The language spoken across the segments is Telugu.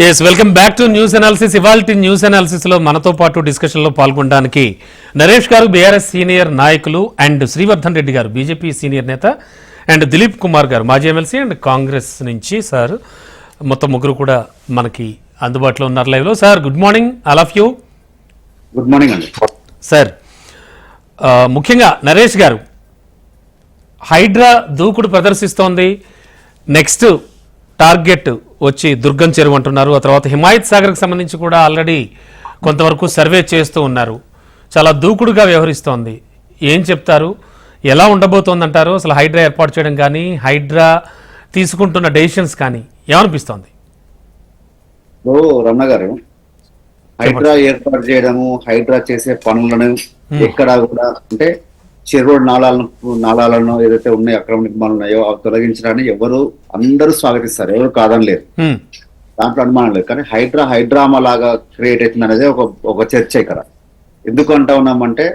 Yes welcome back to news analysis. ఇవాల్టి న్యూస్ అనాలిసిస్ లో మనతో పాటు డిస్కషన్ లో పాల్గొనడానికి నరేష్ గారు బీఆర్ఎస్ సీనియర్ నాయకులు అండ్ శ్రీవర్ధన్ రెడ్డి గారు బీజేపీ సీనియర్ నేత అండ్ దిలీప్ కుమార్ గారు మాజీ ఎమ్మెల్సీ అండ్ కాంగ్రెస్ నుంచి సార్ మొత్తం ముగ్గురు కూడా మనకి అందుబాటులో ఉన్నారు లైవ్ లో. Sir good morning all of you. Good morning అండి సార్. ముఖ్యంగా నరేష్ గారు, హైడ్రా దూకుడు ప్రదర్శిస్తోంది. నెక్స్ట్ టార్గెట్ వచ్చి దుర్గం చెరువు అంటున్నారు. ఆ తర్వాత హిమాయత్ సాగర్కి సంబంధించి కూడా ఆల్రెడీ కొంతవరకు సర్వే చేస్తూ ఉన్నారు. చాలా దూకుడుగా వ్యవహరిస్తోంది. ఏం చెప్తారు? ఎలా ఉండబోతోందంటారు? అసలు హైడ్రా ఏర్పాటు చేయడం కానీ హైడ్రా తీసుకుంటున్న డెసిషన్స్ కానీ ఏమనిపిస్తోంది? రమణ గారు, హైడ్రా ఏర్పాటు చేయడము, హైడ్రా చేసే పనులను ఎక్కడ కూడా అంటే చెరువు నాళాలను ఏదైతే ఉన్నాయో అక్రమ నిర్మాణాలు ఉన్నాయో అవి తొలగించడాన్ని అందరూ స్వాగతిస్తారు, ఎవరు కాదని లేదు, దాంట్లో అనుమానం లేదు. కానీ హైడ్రామా లాగా క్రియేట్ అవుతుంది అనేది ఒక చర్చ ఇక్కడ. ఎందుకు అంటా ఉన్నామంటే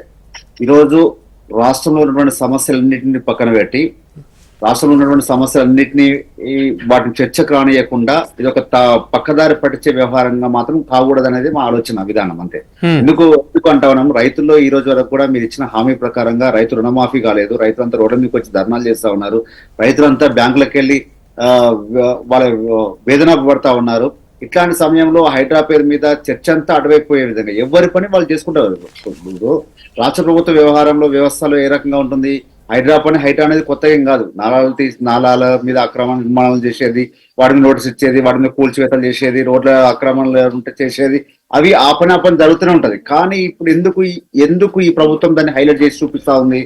ఈరోజు రాష్ట్రంలో ఉన్నటువంటి సమస్యలన్నింటినీ పక్కన పెట్టి రాష్ట్రంలో ఉన్నటువంటి సమస్యలన్నింటినీ వాటిని చర్చకు రానియకుండా ఇది ఒక పక్కదారి పట్టించే వ్యవహారంగా మాత్రం కాకూడదు అనేది మా ఆలోచన విధానం అంతే. ఎందుకు అంటా ఉన్నాం, రైతుల్లో ఈ రోజు వరకు కూడా మీరు ఇచ్చిన హామీ ప్రకారంగా రైతు రుణమాఫీ కాలేదు. రైతులంతా రోడ్ల మీదకి వచ్చి ధర్నాలు చేస్తా ఉన్నారు. రైతులంతా బ్యాంకులకు వెళ్ళి వాళ్ళ వేదన పడతా ఉన్నారు. ఇట్లాంటి సమయంలో హైడ్రా పేరు మీద చర్చ అంతా అటువైపోయే విధంగా ఎవరి పని వాళ్ళు చేసుకుంటారు. రాష్ట్ర ప్రభుత్వ వ్యవస్థలో ఏ రకంగా ఉంటుంది, హైడ్రా అనేది కొత్త ఏం కాదు. నాలాల మీద అక్రమ నిర్మాణాలు చేసేది, వాటి మీద నోటీస్ ఇచ్చేది, వాటి మీద కూల్చివేతలు చేసేది, రోడ్ల అక్రమాలు ఉంటే చేసేది, అవి ఆ పని జరుగుతూనే ఉంటది. కానీ ఇప్పుడు ఎందుకు ఈ ప్రభుత్వం దాన్ని హైలైట్ చేసి చూపిస్తా ఉంది?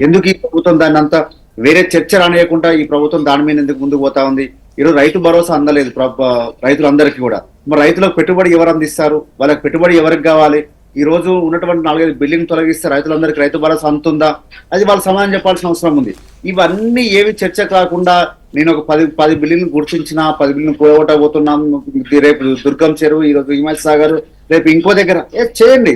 ఎందుకు ఈ ప్రభుత్వం దాన్ని అంతా వేరే చర్చ రానియకుండా ఈ ప్రభుత్వం దాని మీద ఎందుకు ముందుకు పోతా ఉంది? ఈరోజు రైతు భరోసా అందలేదు రైతులందరికీ కూడా. మరి రైతులకు పెట్టుబడి ఎవరు అందిస్తారు? వాళ్ళకి పెట్టుబడి ఎవరికి కావాలి? ఈ రోజు ఉన్నటువంటి 4-5 బిల్డింగ్ తొలగిస్తే రైతులందరికీ రైతు భరోసా అందుతుందా? అది వాళ్ళు సమాధానం చెప్పాల్సిన అవసరం ఉంది. ఇవన్నీ ఏవి చర్చ కాకుండా నేను ఒక 10 బిల్డింగ్లు గుర్తించిన 10 బిల్డింగ్ కూడగొట్టబోతున్నాం, రేపు దుర్గం చెరువు, ఈ రోజు హిమాయత్ సాగర్, రేపు ఇంకో దగ్గర చేయండి,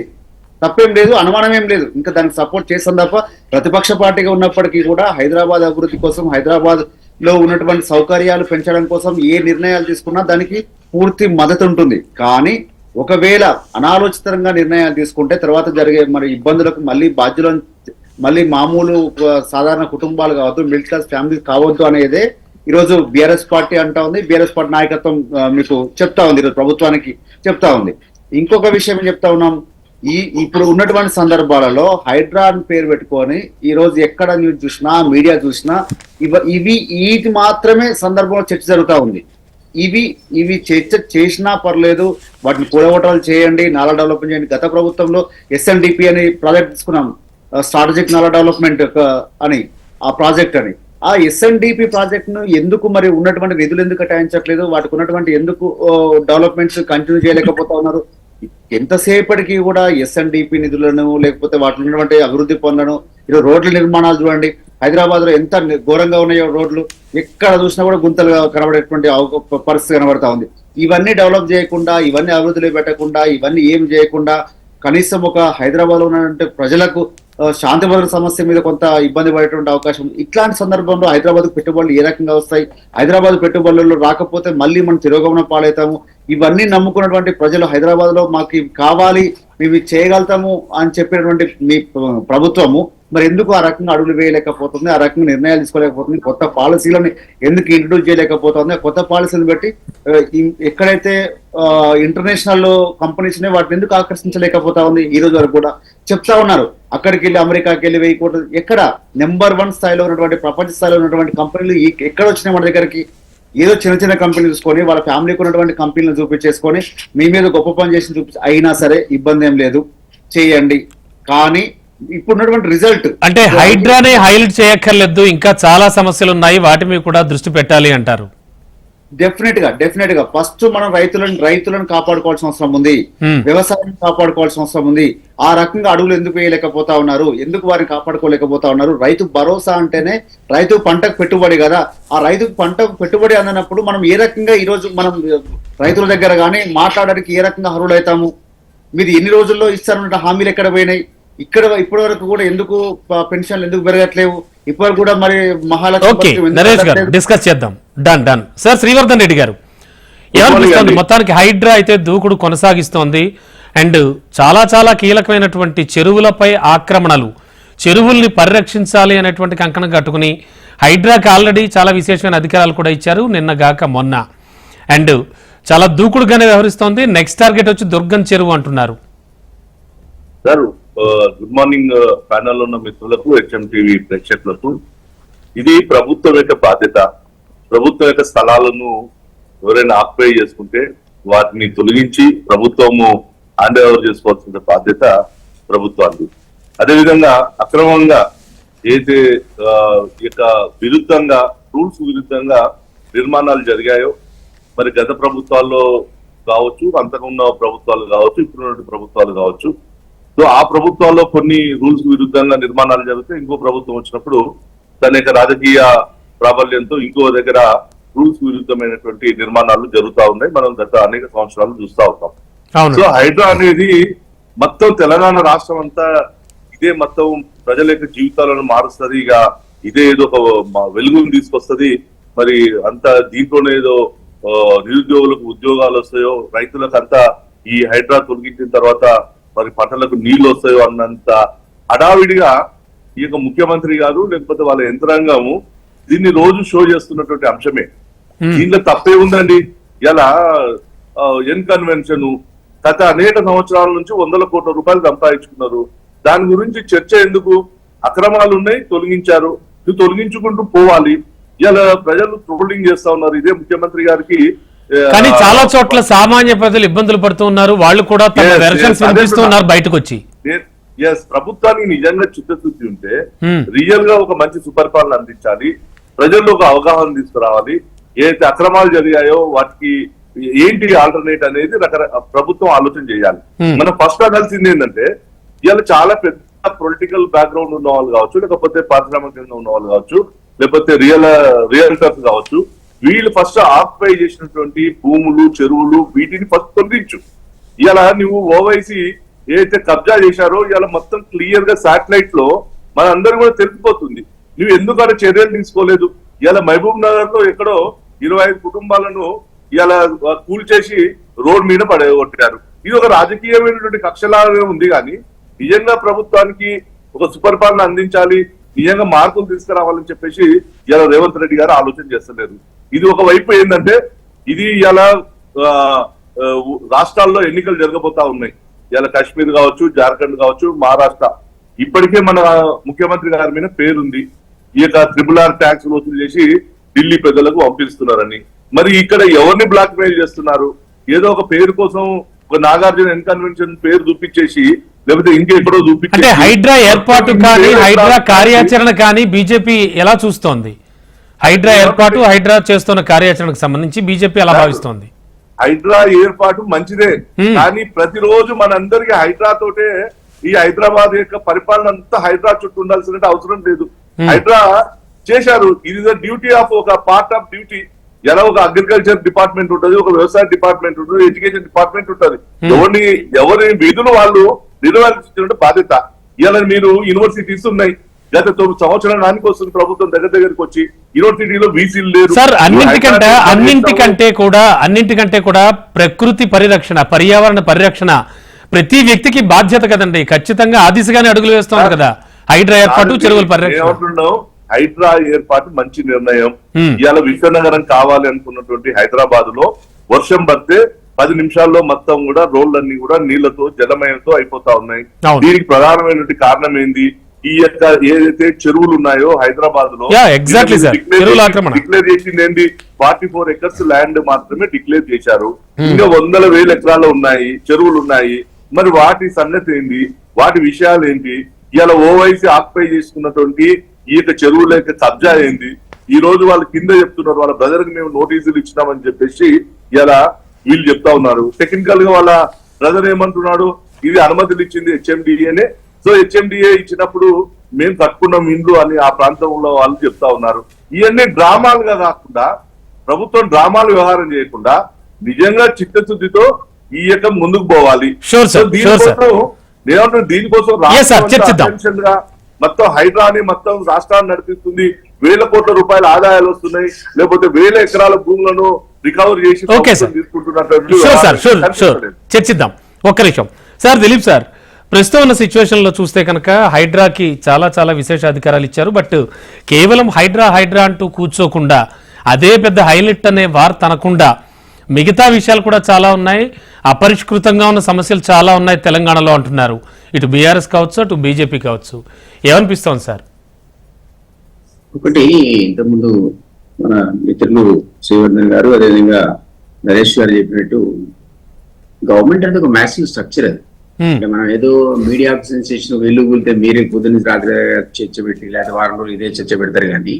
తప్పేం లేదు, అనుమానం ఏం లేదు. ఇంకా దానికి సపోర్ట్ చేస్తాం తప్ప ప్రతిపక్ష పార్టీగా ఉన్నప్పటికీ కూడా హైదరాబాద్ అభివృద్ధి కోసం, హైదరాబాద్ లో ఉన్నటువంటి సౌకర్యాలు పెంచడం కోసం ఏ నిర్ణయాలు తీసుకున్నా దానికి పూర్తి మద్దతు ఉంటుంది. కానీ ఒకవేళ అనాలోచితంగా నిర్ణయాలు తీసుకుంటే తర్వాత జరిగే మరి ఇబ్బందులకు మళ్ళీ మామూలు సాధారణ కుటుంబాలు కావద్దు, మిడిల్ క్లాస్ ఫ్యామిలీ కావద్దు అనేదే ఈరోజు బీఆర్ఎస్ పార్టీ అంటా ఉంది. బీఆర్ఎస్ పార్టీ నాయకత్వం మీకు చెప్తా ఉంది, ఈరోజు ప్రభుత్వానికి చెప్తా ఉంది. ఇంకొక విషయం చెప్తా ఉన్నాం, ఇప్పుడు ఉన్నటువంటి సందర్భాలలో హైడ్రా అని పేరు పెట్టుకొని ఈ రోజు ఎక్కడ న్యూస్ చూసినా, మీడియా చూసినా ఇది మాత్రమే సందర్భంలో చర్చ జరుగుతూ ఉంది. ఇవి చర్చ చేసినా పర్లేదు, వాటిని కూడగొట్టాలు చేయండి, నాలా డెవలప్మెంట్ చేయండి. గత ప్రభుత్వంలో SNDP అని ప్రాజెక్ట్ తీసుకున్నాం, స్ట్రాటజిక్ నాలా డెవలప్మెంట్ అని ఆ ప్రాజెక్ట్ అని. ఆ SNDP ప్రాజెక్ట్ ను ఎందుకు మరి ఉన్నటువంటి నిధులు ఎందుకు కేటాయించట్లేదు? వాటికి ఉన్నటువంటి ఎందుకు డెవలప్మెంట్స్ కంటిన్యూ చేయలేకపోతా ఉన్నారు? ఎంతసేపటికి కూడా SNDP నిధులను లేకపోతే వాటిలో ఉన్నటువంటి అభివృద్ధి పనులను, ఈరోజు రోడ్ల నిర్మాణాలు చూడండి, హైదరాబాద్ లో ఎంత ఘోరంగా ఉన్నాయో రోడ్లు, ఎక్కడ చూసినా కూడా గుంతలుగా కనబడేటువంటి పరిస్థితి కనబడతా ఉంది. ఇవన్నీ డెవలప్ చేయకుండా, ఇవన్నీ అభివృద్ధిలో పెట్టకుండా, ఇవన్నీ ఏం చేయకుండా కనీసం ఒక హైదరాబాద్ లో ఉన్నటువంటి ప్రజలకు శాంతి భద్రత సమస్య మీద కొంత ఇబ్బంది పడేటువంటి అవకాశం. ఇట్లాంటి సందర్భంలో హైదరాబాద్ వస్తున్నాయి ఏ రకంగా వస్తాయి? హైదరాబాద్ పెట్టుబడులు రాకపోతే మళ్ళీ మనం తిరోగమన పాలవుతాము. ఇవన్నీ నమ్ముకున్నటువంటి ప్రజలు హైదరాబాద్ లో మాకు కావాలి, మేము చేయగలుగుతాము అని చెప్పినటువంటి మీ ప్రభుత్వము మరి ఎందుకు ఆ రకంగా అడుగులు వేయలేకపోతుంది? ఆ రకంగా నిర్ణయాలు తీసుకోలేకపోతుంది? కొత్త పాలసీలను ఎందుకు ఇంట్రడ్యూస్ చేయలేకపోతుంది? ఆ కొత్త పాలసీలను బట్టి ఎక్కడైతే ఇంటర్నేషనల్ కంపెనీస్ వాటిని ఎందుకు ఆకర్షించలేకపోతా ఉంది? ఈ రోజు వరకు కూడా చెప్తా ఉన్నారు, అక్కడికి వెళ్ళి అమెరికాకి వెళ్ళి 1000 కోట్లు, ఎక్కడ నెంబర్ 1 స్థాయిలో ఉన్నటువంటి ప్రపంచ స్థాయిలో ఉన్నటువంటి కంపెనీలు ఎక్కడ వచ్చినాయి మన దగ్గరికి? ఏదో చిన్న కంపెనీలు చూసుకొని వాళ్ళ ఫ్యామిలీకి ఉన్నటువంటి కంపెనీలను చూపించేసుకొని మీ మీద గొప్ప పని చేసి అయినా సరే ఇబ్బంది ఏం లేదు, చేయండి. కానీ ఇప్పుడున్నటువంటి రిజల్ట్ అంటే హైడ్రానే హైలైట్ చేయక్కర్లేదు, ఇంకా చాలా సమస్యలు ఉన్నాయి, వాటి మీద కూడా దృష్టి పెట్టాలి అంటారు. డెఫినెట్ గా ఫస్ట్ మనం రైతులను కాపాడుకోవాల్సిన అవసరం ఉంది, వ్యవసాయాన్ని కాపాడుకోవాల్సిన అవసరం ఉంది. ఆ రకంగా అడుగులు ఎందుకు వేయలేకపోతా ఉన్నారు? ఎందుకు వారిని కాపాడుకోలేకపోతా ఉన్నారు? రైతు భరోసా అంటేనే రైతు పంటకు పెట్టుబడి కదా. ఆ రైతు పంటకు పెట్టుబడి అందనప్పుడు మనం ఏ రకంగా ఈ రోజు మనం రైతుల దగ్గర కానీ మాట్లాడడానికి ఏ రకంగా అర్హులైతాము? మీరు ఎన్ని రోజుల్లో ఇస్తారన్న హామీలు ఎక్కడ పోయినాయి? ఇప్పటి వరకు కూడా ఎందుకు పెన్షన్లు ఎందుకు పెరగట్లేవు? ఇప్పుడు కూడా మరి నరేష్ గారు డిస్కస్ చేద్దాం. Done sir. శ్రీవర్ధన్ రెడ్డి గారు, ఏమనిపిస్తోంది మొత్తానికి హైడ్రా అయితే దూకుడు కొనసాగిస్తోంది అండ్ చాలా చాలా కీలకమైనటువంటి చెరువులపై ఆక్రమణలు, చెరువుల్ని పరిరక్షించాలి అనేటువంటి కంకణం కట్టుకుని హైడ్రాకి ఆల్రెడీ చాలా విశేషమైన అధికారాలు కూడా ఇచ్చారు నిన్న గాక మొన్న. అండ్ చాలా దూకుడుగానే వ్యవహరిస్తోంది. నెక్స్ట్ టార్గెట్ వచ్చి దుర్గం చెరువు అంటున్నారు. సార్ గుడ్ మార్నింగ్ ప్యానల్ ఉన్న మిత్రులకు, హెచ్ఎం టీవీ ప్రేక్షకులకు, ఇది ప్రభుత్వం యొక్క బాధ్యత. ప్రభుత్వం యొక్క స్థలాలను ఎవరైనా ఆక్యుపై చేసుకుంటే వాటిని తొలగించి ప్రభుత్వము హ్యాండ్ ఓవర్ చేసుకోవాల్సిన బాధ్యత ప్రభుత్వానికి. అదేవిధంగా అక్రమంగా ఏదైతే ఇక విరుద్ధంగా, రూల్స్ విరుద్ధంగా నిర్మాణాలు జరిగాయో, మరి గత ప్రభుత్వాల్లో కావచ్చు, అంతకున్న ప్రభుత్వాలు కావచ్చు, ఇప్పుడున్న ప్రభుత్వాలు కావచ్చు, సో ఆ ప్రభుత్వాల్లో కొన్ని రూల్స్ విరుద్ధంగా నిర్మాణాలు జరిగితే ఇంకో ప్రభుత్వం వచ్చినప్పుడు తన యొక్క రాజకీయ ప్రాబల్యంతో ఇంకో దగ్గర రూల్స్ విరుద్ధమైనటువంటి నిర్మాణాలు జరుగుతూ ఉన్నాయి. మనం గత అనేక సంవత్సరాలు చూస్తూ ఉంటాం. సో హైడ్రా అనేది మొత్తం తెలంగాణ రాష్ట్రం అంతా ఇదే మొత్తం ప్రజల యొక్క జీవితాలను మారుస్తుంది. ఇక ఇదే ఏదో ఒక వెలుగుని తీసుకొస్తుంది. మరి అంత దీంట్లోనే ఏదో నిరుద్యోగులకు ఉద్యోగాలు వస్తాయో, రైతులకు అంతా ఈ హైడ్రా తొలగించిన తర్వాత మరి పంటలకు నీళ్లు వస్తాయో అన్నంత హడావిడిగా ఈ యొక్క ముఖ్యమంత్రి గారు లేకపోతే వాళ్ళ యంత్రాంగము దీన్ని రోజు షో చేస్తున్నటువంటి అంశమే. దీంట్లో తప్పే ఉందండి. ఇలా ఎన్ కన్వెన్షన్ గత అనేక సంవత్సరాల నుంచి 100 కోట్ల రూపాయలు సంపాదించుకున్నారు. దాని గురించి చర్చ ఎందుకు? అక్రమాలు ఉన్నాయి, తొలగించారు, నువ్వు తొలగించుకుంటూ పోవాలి. ఇలా ప్రజలు ట్రోలింగ్ చేస్తా ఉన్నారు. ఇదే ముఖ్యమంత్రి గారికి. కానీ చాలా చోట్ల సామాన్య ప్రజలు ఇబ్బందులు పడుతూ ఉన్నారు. వాళ్ళు కూడా తమ వెర్షన్స్ వినిపిస్తూ ఉన్నారు బయటకు వచ్చి. ప్రభుత్వానికి నిజంగా చిత్తశుద్ధి ఉంటే రియల్ గా ఒక మంచి సుపరిపాలన అందించాలి, ప్రజల్లో ఒక అవగాహన తీసుకురావాలి. ఏదైతే అక్రమాలు జరిగాయో వాటికి ఏంటి ఆల్టర్నేట్ అనేది ప్రభుత్వం ఆలోచన చేయాలి. మనం ఫస్ట్ అనాల్సింది ఏంటంటే, ఇవాళ చాలా పెద్ద పొలిటికల్ బ్యాక్గ్రౌండ్ ఉన్న వాళ్ళు కావచ్చు, లేకపోతే పారిశ్రామికంగా ఉన్న వాళ్ళు కావచ్చు, లేకపోతే రియల్టర్స్ కావచ్చు, వీళ్ళు ఫస్ట్ ఆక్యుపై చేసినటువంటి భూములు, చెరువులు, వీటిని ఫస్ట్ తొలగించు. ఇలా నువ్వు ఓవైసీ ఏదైతే కబ్జా చేశారో ఇలా మొత్తం క్లియర్ గా శాటిలైట్ లో మన అందరూ కూడా తెలిసిపోతుంది. నువ్వు ఎందుకు అలా చర్యలు తీసుకోలేదు? ఇలా మహబూబ్ నగర్ లో ఎక్కడో 25 కుటుంబాలను ఇలా కూల్చేసి రోడ్ మీద పడగొట్టారు. ఇది ఒక రాజకీయమైనటువంటి కక్షలాగా ఉంది. కానీ నిజంగా ప్రభుత్వానికి ఒక సుపరిపాలన అందించాలి, నిజంగా మార్పులు తీసుకురావాలని చెప్పేసి ఇలా రేవంత్ రెడ్డి గారు ఆలోచన చేస్తలేరు. ఇది ఒక వైపు ఏంటంటే, ఇది ఇలా రాష్ట్రాల్లో ఎన్నికలు జరగబోతా ఉన్నాయి. ఇలా కాశ్మీర్ కావచ్చు, జార్ఖండ్ కావచ్చు, మహారాష్ట్ర. ఇప్పటికే మన ముఖ్యమంత్రి గారి మీద పేరుంది, ఈ యొక్క RRR ట్యాక్స్ వసూలు చేసి ఢిల్లీ ప్రజలకు పంపిస్తున్నారని. మరి ఇక్కడ ఎవరిని బ్లాక్ మెయిల్ చేస్తున్నారు? ఏదో ఒక పేరు కోసం ఒక నాగార్జున ఎన్ కన్వెన్షన్ పేరు చూపించేసి, లేకపోతే ఇంకెక్కడో చూపించి, అంటే హైడ్రా ఏర్పాటు కానీ హైడ్రా కార్యాచరణ కానీ బీజేపీ ఎలా చూస్తోంది? హైడ్రా ఏర్పాటు, హైడ్రా చేస్తున్న కార్యాచరణకు సంబంధించి బీజేపీ ఎలా భావిస్తోంది? హైడ్రా ఏర్పాటు మంచిదే, కానీ ప్రతిరోజు మనందరికి హైడ్రా తోటే ఈ హైదరాబాద్ యొక్క పరిపాలన అంతా హైడ్రా చుట్టూ ఉండాల్సిన అవసరం లేదు. హైడ్రా చేశారు. ఇది డ్యూటీ ఆఫ్, ఒక పార్ట్ ఆఫ్ డ్యూటీ. ఎలా ఒక అగ్రికల్చర్ డిపార్ట్మెంట్ ఉంటుంది, ఒక వ్యవసాయ డిపార్ట్మెంట్ ఉంటుంది, ఎడ్యుకేషన్ డిపార్ట్మెంట్ ఉంటుంది. ఎవరి విధులు వాళ్ళు నిర్వహించిన బాధ్యత. ఇలా మీరు యూనివర్సిటీస్ ఉన్నాయి, గత 9 సంవత్సరానికి వస్తుంది ప్రభుత్వం దగ్గరికి వచ్చి, యూనివర్సిటీలో వీసీలు లేరు. సార్, అన్నింటికంటే కూడా ప్రకృతి పరిరక్షణ, పర్యావరణ పరిరక్షణ ప్రతి వ్యక్తికి బాధ్యత కదండి. ఖచ్చితంగా ఆ దిశగానే అడుగులు వేస్తోంది కదా హైడ్రా ఏర్పాటు, చెరువుల పరిరక్షణ. హైడ్రా ఏర్పాటు మంచి నిర్ణయం. ఇవాళ విశ్వనగరం కావాలి అనుకున్నటువంటి హైదరాబాద్ లో వర్షం పడితే 10 నిమిషాల్లో మొత్తం కూడా రోడ్లన్నీ కూడా నీళ్లతో, జలమయంతో అయిపోతా ఉన్నాయి. దీనికి ప్రధానమైనటువంటి కారణం ఏంది? ఈ యొక్క ఏదైతే చెరువులు ఉన్నాయో హైదరాబాద్ లో డిక్లేర్ చేసింది ఏంది? 44 acres ల్యాండ్ మాత్రమే డిక్లేర్ చేశారు. ఇంకా 100,000 ఎకరాలు ఉన్నాయి, చెరువులు ఉన్నాయి. మరి వాటి సన్నతి ఏంది? వాటి విషయాలు ఏంటి? ఇలా ఓవైసీ ఆక్యుపై చేసుకున్నటువంటి ఈ యొక్క చెరువుల యొక్క కబ్జా ఏంది? ఈ రోజు వాళ్ళు కింద చెప్తున్నారు, వాళ్ళ బ్రదర్ కి మేము నోటీసులు ఇచ్చినామని చెప్పేసి ఇలా వీళ్ళు చెప్తా ఉన్నారు. టెక్నికల్ గా వాళ్ళ బ్రదర్ ఏమంటున్నాడు? ఇది అనుమతులు ఇచ్చింది హెచ్ఎండిఏనే, సో హెచ్ఎండిఏ ఇచ్చినప్పుడు మేము కట్టుకున్నాం ఇండ్లు అని ఆ ప్రాంతంలో వాళ్ళు చెప్తా ఉన్నారు. ఇవన్నీ డ్రామాలుగా కాకుండా, ప్రభుత్వం డ్రామాలు వ్యవహారం చేయకుండా నిజంగా చిత్తశుద్ధితో ఈ యొక్క ముందుకు పోవాలి. దీనికోసం గా మొత్తం హైడ్రాని మొత్తం రాష్ట్రాన్ని నడిపిస్తుంది. 1,000 కోట్ల రూపాయల ఆదాయాలు వస్తున్నాయి, లేకపోతే 1,000 ఎకరాల భూములను రికవర్ చేసి ఓకే సార్, తీసుకుంటున్నటువంటి షూర్ సార్, షూర్ షూర్ కనిపించలేదు. చర్చిద్దాం. ఒక్క నిమిషం సార్. దిలీప్ సార్, ప్రస్తుతం ఉన్న సిచ్యువేషన్ లో చూస్తే కనుక హైడ్రాకి చాలా చాలా విశేష అధికారాలు ఇచ్చారు. బట్ కేవలం హైడ్రా హైడ్రా అంటూ కూర్చోకుండా, అదే పెద్ద హైలైట్ అనే వార్త అనకుండా మిగతా విషయాలు కూడా చాలా ఉన్నాయి, అపరిష్కృతంగా ఉన్న సమస్యలు చాలా ఉన్నాయి తెలంగాణలో అంటున్నారు. ఇటు బీఆర్ఎస్ కావచ్చు, అటు బీజేపీ కావచ్చు. ఏమనిపిస్తోంది సార్? ఒకటి, ఇంతకుముందు మన మిత్రులు శ్రీవర్ధన్ గారు అదేవిధంగా నరేష్ గారు చెప్పినట్టు గవర్నమెంట్ అనేది ఒక మ్యాసివ్ స్ట్రక్చర్. అది అంటే మనం ఏదో మీడియా సెన్సేషన్ వెళ్ళు కూలితే మీరే పొద్దున్న రాత్రి చర్చ పెట్టి లేదా వారం రోజులు ఇదే చర్చ పెడతారు. కానీ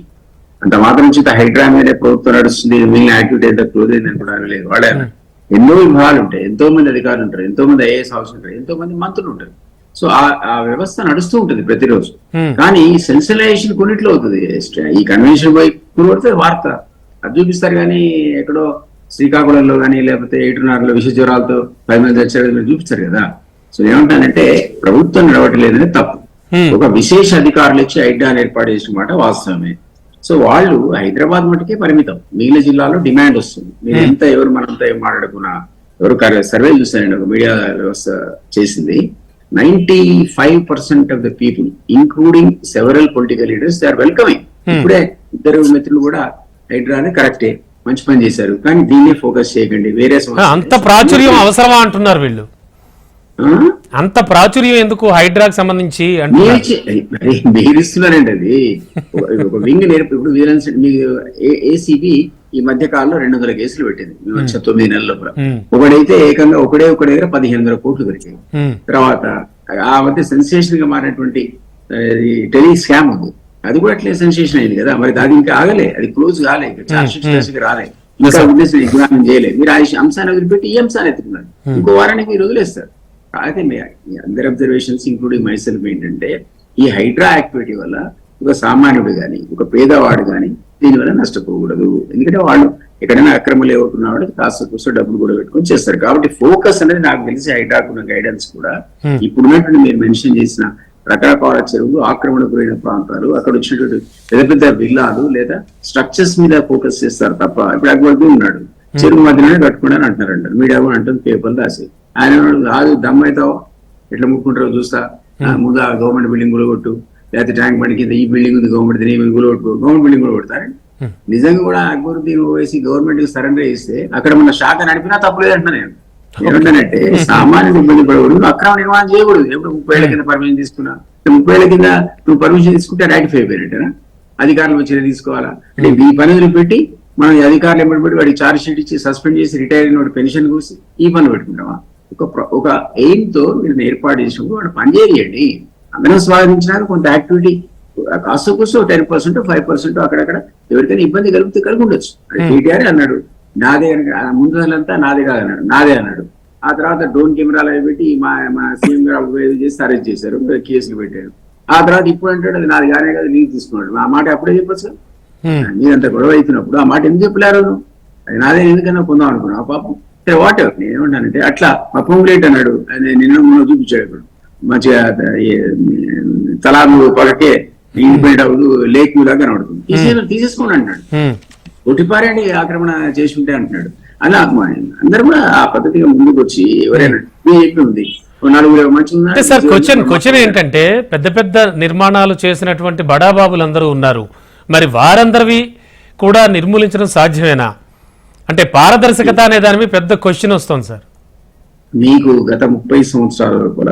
అంత మాత్రం చేత హైడ్రా మీద ప్రభుత్వం నడుస్తుంది, మిగిలిన యాక్టివిటీ అంతా క్లోజ్ అయింది అనుకోవడానికి లేదు. వాళ్ళ ఎన్నో విభాగాలు ఉంటాయి, ఎంతో మంది అధికారులు ఉంటారు, ఎంతో మంది ఐఏఎస్ ఆఫీసర్లు ఉంటారు, ఎంతో మంది మంత్రులు ఉంటారు. సో ఆ వ్యవస్థ నడుస్తూ ఉంటుంది ప్రతిరోజు. కానీ సెన్సిలైజేషన్ కొన్నిట్లో అవుతుంది. ఈ కన్వెన్షన్ పోయి కొడితే వార్త అది చూపిస్తారు, కానీ ఎక్కడో శ్రీకాకుళంలో కానీ లేకపోతే ఏటున్నరలో విష జ్వరాలతో 10 మంది వచ్చారు చూపిస్తారు కదా. సో ఏమంటానంటే ప్రభుత్వం నడవట్లేదని తప్పు. ఒక విశేష అధికారులు ఇచ్చి హైడ్రాని ఏర్పాటు చేసిన మాట వాస్తవమే. సో వాళ్ళు హైదరాబాద్ మటుకే పరిమితం, మిగిలిన జిల్లాలో డిమాండ్ వస్తుంది. మీరు ఎంత ఎవరు మనంతా ఏం మాట్లాడుకున్నా, ఎవరు సర్వే చూస్తారండి, ఒక మీడియా వ్యవస్థ చేసింది. 95% of the people including several political leaders they are welcoming. ఇప్పుడే ఇద్దరు మిత్రులు కూడా హైడ్రాని కరెక్టే, మంచి పని చేశారు, కానీ దీన్నే ఫోకస్ చేయకండి, వేరే అంత ప్రాచుర్యం అవసరమా అంటున్నారు వీళ్ళు. అంత ప్రాచుర్యం ఎందుకు హైడ్రాకి సంబంధించి మీరు ఇస్తున్నారండి. అది ఒక వింగ్ నేర్పు. ఇప్పుడు విజిలెన్స్ ఏసీబీ ఈ మధ్య కాలంలో 200 కేసులు పెట్టింది 9 నెలల లోపల. ఒకడైతే ఏకంగా ఒకడే దగ్గర 1500 కోట్లు దొరికాయి. తర్వాత ఆ మధ్య సెన్సేషన్ గా మారినటువంటి టెలి స్కామ్ ఉంది, అది కూడా అట్లే సెన్సేషన్ అయింది కదా. మరి అది ఇంకా ఆగలే, అది క్లోజ్ కాలే, చార్జ్షీట్ రాలే, ఇంకా ఉద్దేశం ఎగ్జామిన్ చేయలేదు. మీరు ఆ అంశాన్ని వదిలిపెట్టి ఈ అంశాన్ని ఎత్తుకున్నారు, ఇంకో వారానికి మీరు వదిలేస్తారు. అయితే అందరి అబ్జర్వేషన్స్ ఇంక్లూడింగ్ మైసెల్ఫ్ ఏంటంటే ఈ హైడ్రా యాక్టివిటీ వల్ల ఒక సామాన్యుడు గాని ఒక పేదవాడు గాని దీనివల్ల నష్టపోకూడదు. ఎందుకంటే వాళ్ళు ఎక్కడైనా అక్రమాలు ఏవవుతున్న వాడు కాస్త కూర్చో డబ్బులు కూడా పెట్టుకొని చేస్తారు. కాబట్టి ఫోకస్ అనేది నాకు తెలిసి హైడ్రాకు ఉన్న గైడెన్స్ కూడా ఇప్పుడున్నటువంటి మీరు మెన్షన్ చేసిన రకరకాల చెరువులు, ఆక్రమణకు గురైన ప్రాంతాలు, అక్కడ వచ్చినటువంటి పెద్ద పెద్ద విల్లాలు లేదా స్ట్రక్చర్స్ మీద ఫోకస్ చేస్తారు తప్ప. ఇప్పుడు అక్బర్దీ ఉన్నాడు, చెరువు మధ్యలోనే కట్టుకుని అంటున్నారు, మీడియా కూడా అంటుంది, పేపర్లు రాసి. ఆయన కాదు దమ్మైతావు ఎట్లా ముక్కుంటారో చూస్తా, ముందు ఆ గవర్నమెంట్ బిల్డింగ్ కూడా కొట్టు, లేకపోతే ట్యాంక్ బండి కింద ఈ బిల్డింగ్ ఉంది గవర్నమెంట్ కూడా కొట్టు, గవర్నమెంట్ బిల్డింగ్ కూడా కొడతారండి. నిజంగా కూడా అక్బరుద్దీన్ ఓవైసీ గవర్నమెంట్ కి సరెండర్ చేస్తే అక్కడ మన శాఖ నడిపినా తప్పులేదు అంటున్నా నేను. ఏమంటానంటే సామాన్యులు ఇబ్బంది పడకూడదు, అక్రమ నిర్మాణం చేయకూడదు. ఎప్పుడు 30 ఏళ్ల కింద పర్మిషన్ తీసుకున్నా, 30 ఏళ్ల కింద నువ్వు పర్మిషన్ తీసుకుంటే రాటిఫై అయిపోయినట్టేనా? అధికారులు వచ్చి తీసుకోవాలా? అంటే ఈ పనులు పెట్టి మనం అధికారులు ఎమ్మడి పెట్టి వాడికి ఛార్జ్ షీట్ ఇచ్చి సస్పెండ్ చేసి రిటైర్ అయిన వాడి పెన్షన్ కూసి ఈ పనులు పెట్టుకుంటావా? ఒక ఎయిమ్ తో మీరు ఏర్పాటు చేసినప్పుడు వాడు పనిచేయండి. అందరం స్వాగతించినాక కొంత యాక్టివిటీ కాస్త కూర్చో 10% 5% అక్కడక్కడ ఎవరికైనా ఇబ్బంది కలిగి ఉండొచ్చు. కేటీఆర్ అన్నాడు నాదే, ముందు అంతా నాదే కాదన్నాడు, నాదే అన్నాడు. ఆ తర్వాత డ్రోన్ కెమెరాలు అవి పెట్టి మా సీఎం గారు చేసి అరెస్ట్ చేశారు, కేసులు పెట్టారు. ఆ తర్వాత ఇప్పుడు అంటాడు అది నాది కానే కదా, నీకు తీసుకున్నాడు. ఆ మాట అప్పుడే చెప్పొచ్చు. మీరంతా గొడవ అవుతున్నప్పుడు ఆ మాట ఎందుకు చెప్పలేరు? అది నాదే ఎందుకన్నా పొందాం అనుకున్నావు ఆ పాపం. వాట్ ఎవర్ నేను ఏమంటానంటే అట్లా మా పొంగులేట్ అన్నాడు, నిన్న మొన్న చూపించాడు. ఇప్పుడు మంచిగా తలాము పడకే ఇండిపెండెంట్ లేక్ లాగా కనబడుతుంది, తీసేసుకోండి అంటున్నాడు. ఒట్టిపారేండి ఆక్రమణ చేసి ఉంటే అంటున్నాడు. అలా అందరూ కూడా ఆ పద్ధతిగా ముందుకు వచ్చి ఎవరైనా చెప్పి ఉంది నలుగురు మంచిగా. సార్ క్వశ్చన్ ఏంటంటే పెద్ద పెద్ద నిర్మాణాలు చేసినటువంటి బడాబాబులందరూ ఉన్నారు, మరి వారందరివి కూడా నిర్మూలించడం సాధ్యమేనా? అంటే పారదర్శకత అనే దాని మీద పెద్ద క్వశ్చన్ వస్తుంది సార్. మీకు గత 30 సంవత్సరాల లోపల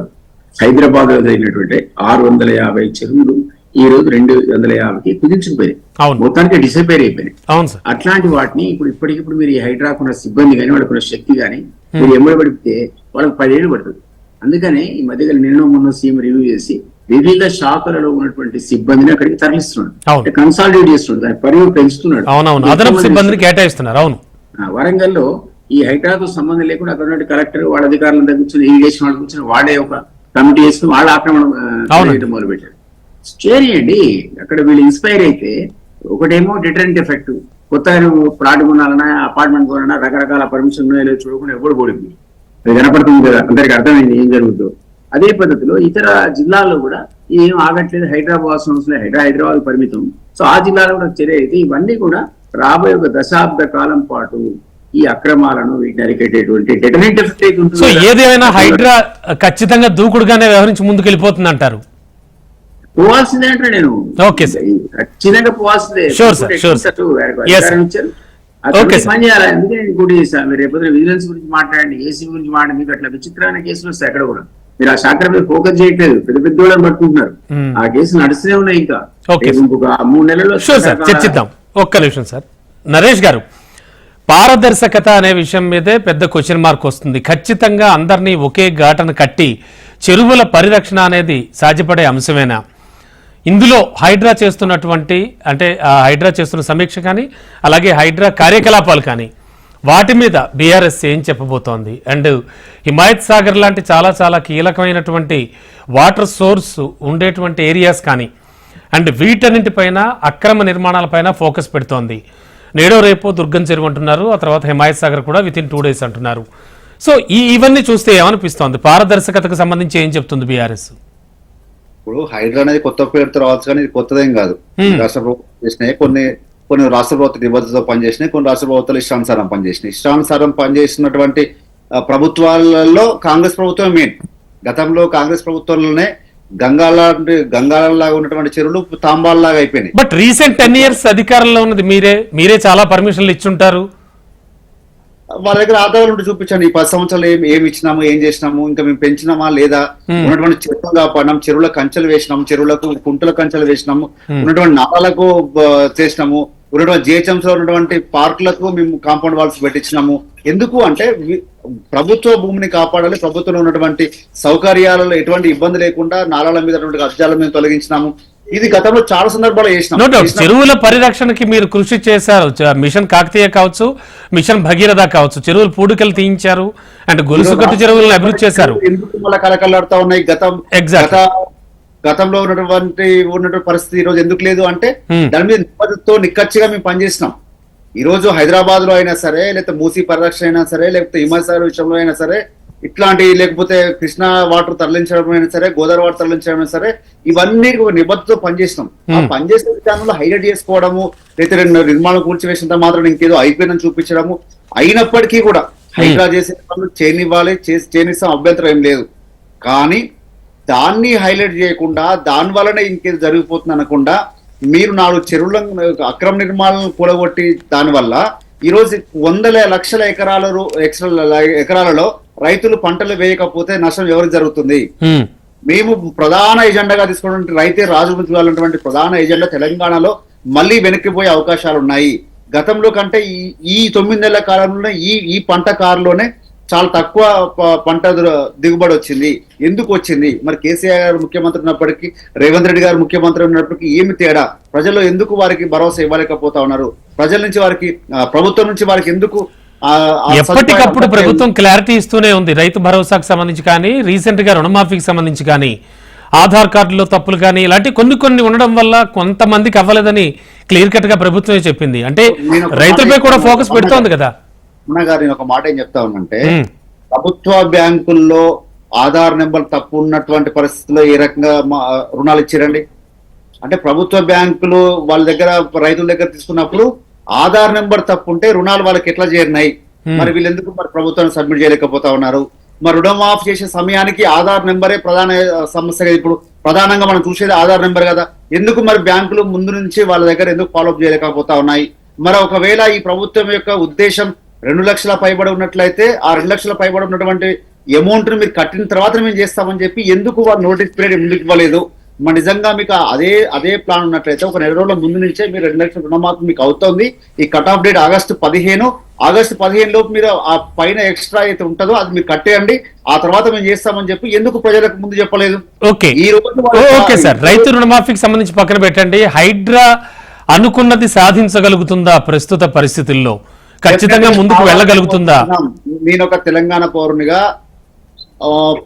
హైదరాబాద్ లో జరిగినటువంటి 650 చెరువులు ఈ రోజు 250కి కుదించుకుపోయినాయి, మొత్తానికి డిసపేర్ అయిపోయినాయి. అవును సార్. అట్లాంటి వాటిని ఇప్పటికిప్పుడు మీరు ఈ హైడ్రాకున్న సిబ్బంది కానీ వాళ్ళకున్న శక్తి కానీ మీరు ఎమ్మడి పడితే వాళ్ళకి 10 ఏళ్ళు పడుతుంది. అందుకనే ఈ మధ్య నిన్న మొన్న సీఎం రివ్యూ చేసి వివిధ శాఖలలో ఉన్నటువంటి సిబ్బందిని అక్కడికి తరలిస్తున్నాడు, కన్సాలిడేట్ చేస్తున్నాడు, దాని పరిధి పెంచుతున్నాడు. అవునవును, అదనపు సిబ్బందిని కేటాయిస్తున్నారు. అవును, వరంగల్లో ఈ హైడ్రాతో సంబంధం లేకుండా అక్కడ ఉన్న కలెక్టర్ వాళ్ళ అధికారులను కూర్చొని ఇరిగేషన్ వాళ్ళు కూర్చొని వాడే ఒక కమిటీ వేసుకుని వాళ్ళ ఆక్రమణ మొదలు పెట్టారు. చేయండి అక్కడ వీళ్ళు ఇన్స్పైర్ అయితే. ఒకటేమో డిటరెంట్ ఎఫెక్ట్, కొత్తగా ప్లాట్ కొనాలన్నా అపార్ట్మెంట్ కొనాలన్నా రకరకాల పర్మిషన్ ఉన్నాయో చూడకుండా ఎవరు పోడింది, అది కనపడుతుంది కదా, అందరికి అర్థమైంది ఏం జరుగుతుందో. అదే పద్ధతిలో ఇతర జిల్లాల్లో కూడా ఏం ఆగట్లేదు, హైదరాబాద్ సంవత్సరం హైదరాబాద్ పరిమితం. సో ఆ జిల్లాలో కూడా చర్య అయితే ఇవన్నీ కూడా రాబోయే ఒక దశాబ్ద కాలం పాటు ఈ అక్రమాలను వీటిని అరికట్టేటువంటి డెటరేట్ ఎఫెక్ట్ అయితే ఉంటుంది సో కదా. ఏదేమైనా హైడ్రా ఖచ్చితంగా దూకుడుగానే వ్యవహరించి ముందుకు వెళ్ళిపోతుంది అంటారు. పోవాల్సిందే అంటే నేను Okay, sir. ఖచ్చితంగా పోవాల్సిందే. Sure, sir. Sure, sir. Yes, sir. Okay, sir. పని చేయాలి. అందుకే నేను ఇంకోటి చేశాను. మీరు రేపు విజిలెన్స్ గురించి మాట్లాడండి, ఏసీ గురించి మాట్లాడండి, మీకు అట్లా విచిత్రమైన కేసులు వస్తాయి అక్కడ కూడా. మీరు ఆ శాఖ మీద ఫోకస్ చేయట్లేదు, పెద్ద పెద్ద వాళ్ళని పట్టుకుంటున్నారు. ఆ కేసులు నడుస్తూనే ఉన్నాయి ఇంకా. Okay, sir. ఇంకొక 3 నెలల్లో షూర్ సార్, చర్చిద్దాం. ఒక్క నిమిషం సార్. నరేష్ గారు, పారదర్శకత అనే విషయం మీదే పెద్ద క్వశ్చన్ మార్క్ వస్తుంది. ఖచ్చితంగా అందరినీ ఒకే ఘాటను కట్టి చెరువుల పరిరక్షణ అనేది సాధ్యపడే అంశమేనా? ఇందులో హైడ్రా చేస్తున్నటువంటి అంటే హైడ్రా చేస్తున్న సమీక్ష కానీ అలాగే హైడ్రా కార్యకలాపాలు కానీ వాటి మీద బీఆర్ఎస్ ఏం చెప్పబోతోంది? అండ్ హిమాయత్ సాగర్ లాంటి చాలా చాలా కీలకమైనటువంటి వాటర్ సోర్స్ ఉండేటువంటి ఏరియాస్ కానీ అండ్ వీటన్నింటిపైన అక్రమ నిర్మాణాలపైన ఫోకస్ పెడుతోంది. నేడో రేపో దుర్గం చెరువు అంటున్నారు, ఆ తర్వాత హిమాయత్ సాగర్ కూడా వితిన్ 2 days అంటున్నారు. సో ఇవన్నీ చూస్తే ఏమనిపిస్తోంది? పారదర్శకతకు సంబంధించి ఏం చెప్తుంది బీఆర్ఎస్? ఇప్పుడు హైడ్రా అనేది కొత్త పేరుతో రావచ్చు, కానీ ఇది కొత్తదేం కాదు. రాష్ట్ర ప్రభుత్వం చేసినాయి, కొన్ని రాష్ట్ర ప్రభుత్వ నిబద్ధతతో పనిచేసినాయి, కొన్ని రాష్ట్ర ప్రభుత్వాలు ఇష్టానుసారం పనిచేసినాయి. ఇష్టానుసారం పనిచేసినటువంటి ప్రభుత్వాలలో కాంగ్రెస్ ప్రభుత్వం మెయిన్. గతంలో కాంగ్రెస్ ప్రభుత్వంలోనే గంగాలాగా ఉన్నటువంటి చెరువులు తాంబాల్లాగా అయిపోయినాయి. బట్ రీసెంట్ 10 years అధికారంలో ఉన్నది మీరే చాలా పర్మిషన్లు ఇచ్చుంటారు. వాళ్ళ దగ్గర ఆధారాలు ఉంటే చూపించండి. ఈ 10 సంవత్సరాలు ఏమి ఇచ్చినాము, ఏం చేసినాము, ఇంకా మేము పెంచినామా లేదా, ఉన్నటువంటి చెరువులు కాపాడినాం, చెరువుల కంచెలు వేసినాము, చెరువులకు కుంటల కంచెలు వేసినాము, ఉన్నటువంటి నాళాలకు చేసినాము, ఉన్నటువంటి జిహెచ్ఎంసీ లో ఉన్నటువంటి పార్కులకు మేము కాంపౌండ్ వాల్స్ పెట్టించినాము. ఎందుకు అంటే ప్రభుత్వ భూమిని కాపాడాలి, ప్రభుత్వంలో ఉన్నటువంటి సౌకర్యాలలో ఎటువంటి ఇబ్బంది లేకుండా నాళాల మీద కబ్జాలను మేము తొలగించినాము. ఇది గతంలో చాలా సందర్భాలు నో డౌట్ చెరువుల పరిరక్షణకి మీరు కృషి చేశారు. మిషన్ కాకతీయ కావచ్చు, మిషన్ భగీరథ కావచ్చు, చెరువులు పూడికలు తీయించారు అండ్ గొలుసుకట్టు చెరువులను అభివృద్ధి చేశారు. ఎందుకు మళ్ళీ కలకలాడుతా ఉన్నాయి? గతంలో ఉన్నటువంటి పరిస్థితి ఈ రోజు ఎందుకు లేదు అంటే దాని మీద నిబద్ధతతో నిక్కచ్చిగా మేము పనిచేసినాం. ఈ రోజు హైదరాబాద్ లో అయినా సరే, లేకపోతే మూసీ పరిరక్షణ అయినా సరే, లేకపోతే హిమాయత్ విషయంలో అయినా సరే, ఇట్లాంటి లేకపోతే కృష్ణా వాటర్ తరలించడం అయినా సరే, గోదావరి వాటర్ తరలించడం అయినా సరే, ఇవన్నీ ఒక నిబద్ధతతో పనిచేసినాం. ఆ పనిచేసే విధానంలో హైలైట్ చేసుకోవడము, లేకపోతే నిర్మాణం కూర్చివేసినంత మాత్రం ఇంకేదో అయిపోయిందని చూపించడము, అయినప్పటికీ కూడా హైడ్రా చేసే పనులు చేయనివ్వాలి, చేయనిస్తాం, అభ్యంతరం ఏం లేదు. కానీ దాన్ని హైలైట్ చేయకుండా దాని వల్లనే ఇంకేది జరిగిపోతుంది అనకుండా మీరు 4 చెరువుల అక్రమ నిర్మాణాలను కూడగొట్టి దానివల్ల ఈరోజు 100 లక్షల ఎకరాలలో రైతులు పంటలు వేయకపోతే నష్టం ఎవరికి జరుగుతుంది? మేము ప్రధాన ఎజెండాగా తీసుకున్నటువంటి రైతే రాజు చూడాలన్నటువంటి ప్రధాన ఎజెండా తెలంగాణలో మళ్ళీ వెనక్కిపోయే అవకాశాలు ఉన్నాయి. గతంలో కంటే ఈ 9 నెలల కాలంలో ఈ పంట కారులోనే చాలా తక్కువ పంట దిగుబడి వచ్చింది. ఎందుకు వచ్చింది? మరి కేసీఆర్ గారు ముఖ్యమంత్రి ఉన్నప్పటికీ, రేవంత్ రెడ్డి గారు ముఖ్యమంత్రి ఉన్నప్పటికీ ఏమి తేడా? ప్రజలు ఎందుకు వారికి భరోసా ఇవ్వలేకపోతా ఉన్నారు? ప్రజల నుంచి వారికి, ప్రభుత్వం నుంచి వారికి ఎందుకు ఎప్పటికప్పుడు ప్రభుత్వం క్లారిటీ ఇస్తూనే ఉంది. రైతు భరోసాకు సంబంధించి కానీ, రీసెంట్ గా రుణమాఫీకి సంబంధించి కానీ, ఆధార్ కార్డులో తప్పులు కానీ ఇలాంటి కొన్ని ఉండడం వల్ల కొంతమందికి అవ్వలేదని క్లియర్ కట్ గా ప్రభుత్వమే చెప్పింది. అంటే రైతులపై కూడా ఫోకస్ పెడుతోంది కదా. గారు నేను ఒక మాట ఏం చెప్తా ఉన్నానంటే, ప్రభుత్వ బ్యాంకుల్లో ఆధార్ నెంబర్ తప్పు ఉన్నటువంటి పరిస్థితుల్లో ఏ రకంగా రుణాలు ఇచ్చారండి? అంటే ప్రభుత్వ బ్యాంకులు వాళ్ళ దగ్గర రైతుల దగ్గర తీసుకున్నప్పుడు ఆధార్ నెంబర్ తప్పు ఉంటే రుణాలు వాళ్ళకి ఎట్లా చేరినాయి? మరి వీళ్ళెందుకు మరి ప్రభుత్వాన్ని సబ్మిట్ చేయలేకపోతా ఉన్నారు? మరి రుణమాఫ్ చేసే సమయానికి ఆధార్ నెంబరే ప్రధాన సమస్యగా ఇప్పుడు ప్రధానంగా మనం చూసేది ఆధార్ నెంబర్ కదా. ఎందుకు మరి బ్యాంకులు ముందు నుంచి వాళ్ళ దగ్గర ఎందుకు ఫాలోఅప్ చేయలేకపోతా ఉన్నాయి? మరి ఒకవేళ ఈ ప్రభుత్వం యొక్క ఉద్దేశం 2 లక్షల పైబడి ఉన్నట్లయితే ఆ 2 లక్షల పైబడి ఉన్నటువంటి అమౌంట్ ని మీరు కట్టిన తర్వాత మేము చేస్తామని చెప్పి ఎందుకు వాళ్ళు నోటీస్ పీరియడ్ ముందుకు ఇవ్వలేదు? మరి నిజంగా మీకు అదే ప్లాన్ ఉన్నట్లయితే ఒక 2 రోజుల ముందు నుంచే మీరు 2 లక్షల రుణమాఫీ మీకు అవుతుంది. ఈ కట్ ఆఫ్ డేట్ ఆగస్టు 15 లోపు మీరు ఆ పైన ఎక్స్ట్రా అయితే ఉంటుందో అది మీరు కట్టేయండి, ఆ తర్వాత మేము చేస్తామని చెప్పి ఎందుకు ప్రజలకు ముందు చెప్పలేదు? ఓకే, ఈ రోజు ఓకే సార్, రైతు రుణమాఫీకి సంబంధించి పక్కన పెట్టండి. హైడ్రా అనుకున్నది సాధించగలుగుతుందా ప్రస్తుత పరిస్థితుల్లో? ఖచ్చితంగా ముందుకు వెళ్ళగలుగుతుందా? నేను ఒక తెలంగాణ పౌరునిగా,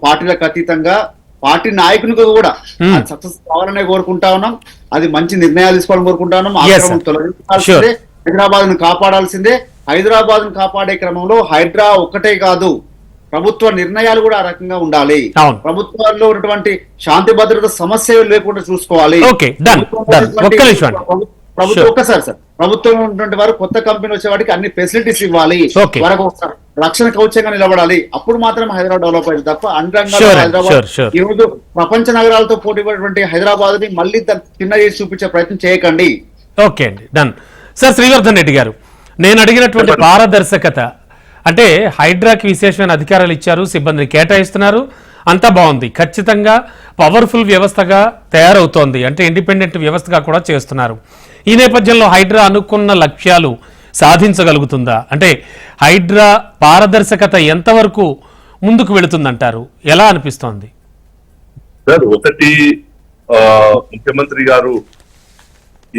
పార్టీలకు అతీతంగా, పార్టీ నాయకునిగా కూడా సక్సెస్ కావాలనే కోరుకుంటా ఉన్నాం. అది మంచి నిర్ణయాలు తీసుకోవాలని కోరుకుంటా ఉన్నాం. తొలగించాల్సిందే, హైదరాబాద్ ను కాపాడాల్సిందే. హైదరాబాద్ ను కాపాడే క్రమంలో హైడ్రా ఒక్కటే కాదు, ప్రభుత్వ నిర్ణయాలు కూడా ఆ రకంగా ఉండాలి. ప్రభుత్వాల్లో ఉన్నటువంటి శాంతి భద్రత సమస్యలు లేకుండా చూసుకోవాలి. ప్రభుత్వం ఒక్కసారి సార్ ప్రభుత్వం ఉన్నటువంటి వారు కొత్త కంపెనీ వచ్చే వాటికి అన్ని ఫెసిలిటీస్ ఇవ్వాలి, Okay. వారికి ఒకసారి రక్షణ కవచంగా నిలబడాలి, అప్పుడు మాత్రం హైదరాబాద్ డెవలప్ అయింది తప్ప అండంగా Sure, హైదరాబాద్ sure. ఈ రోజు ప్రపంచ నగరాలతో పోటీ పడేటువంటి హైదరాబాద్ ని మళ్ళీ చిన్న చేసి చూపించే ప్రయత్నం చేయకండి. ఓకే అండి, డన్. సార్ శ్రీవర్ధన్ రెడ్డి గారు, నేను అడిగినటువంటి పారదర్శకత అంటే హైడ్రాకి విశేషమైన అధికారాలు ఇచ్చారు, సిబ్బందిని కేటాయిస్తున్నారు, అంతా బాగుంది. ఖచ్చితంగా పవర్ఫుల్ వ్యవస్థగా తయారవుతోంది, అంటే ఇండిపెండెంట్ వ్యవస్థగా కూడా చేస్తున్నారు. ఈ నేపథ్యంలో హైడ్రా అనుకున్న లక్ష్యాలు సాధించగలుగుతుందా? అంటే హైడ్రా పారదర్శకత ఎంతవరకు ముందుకు వెళుతుందంటారు? ఎలా అనిపిస్తోంది? సార్ ఒకటి ముఖ్యమంత్రి గారు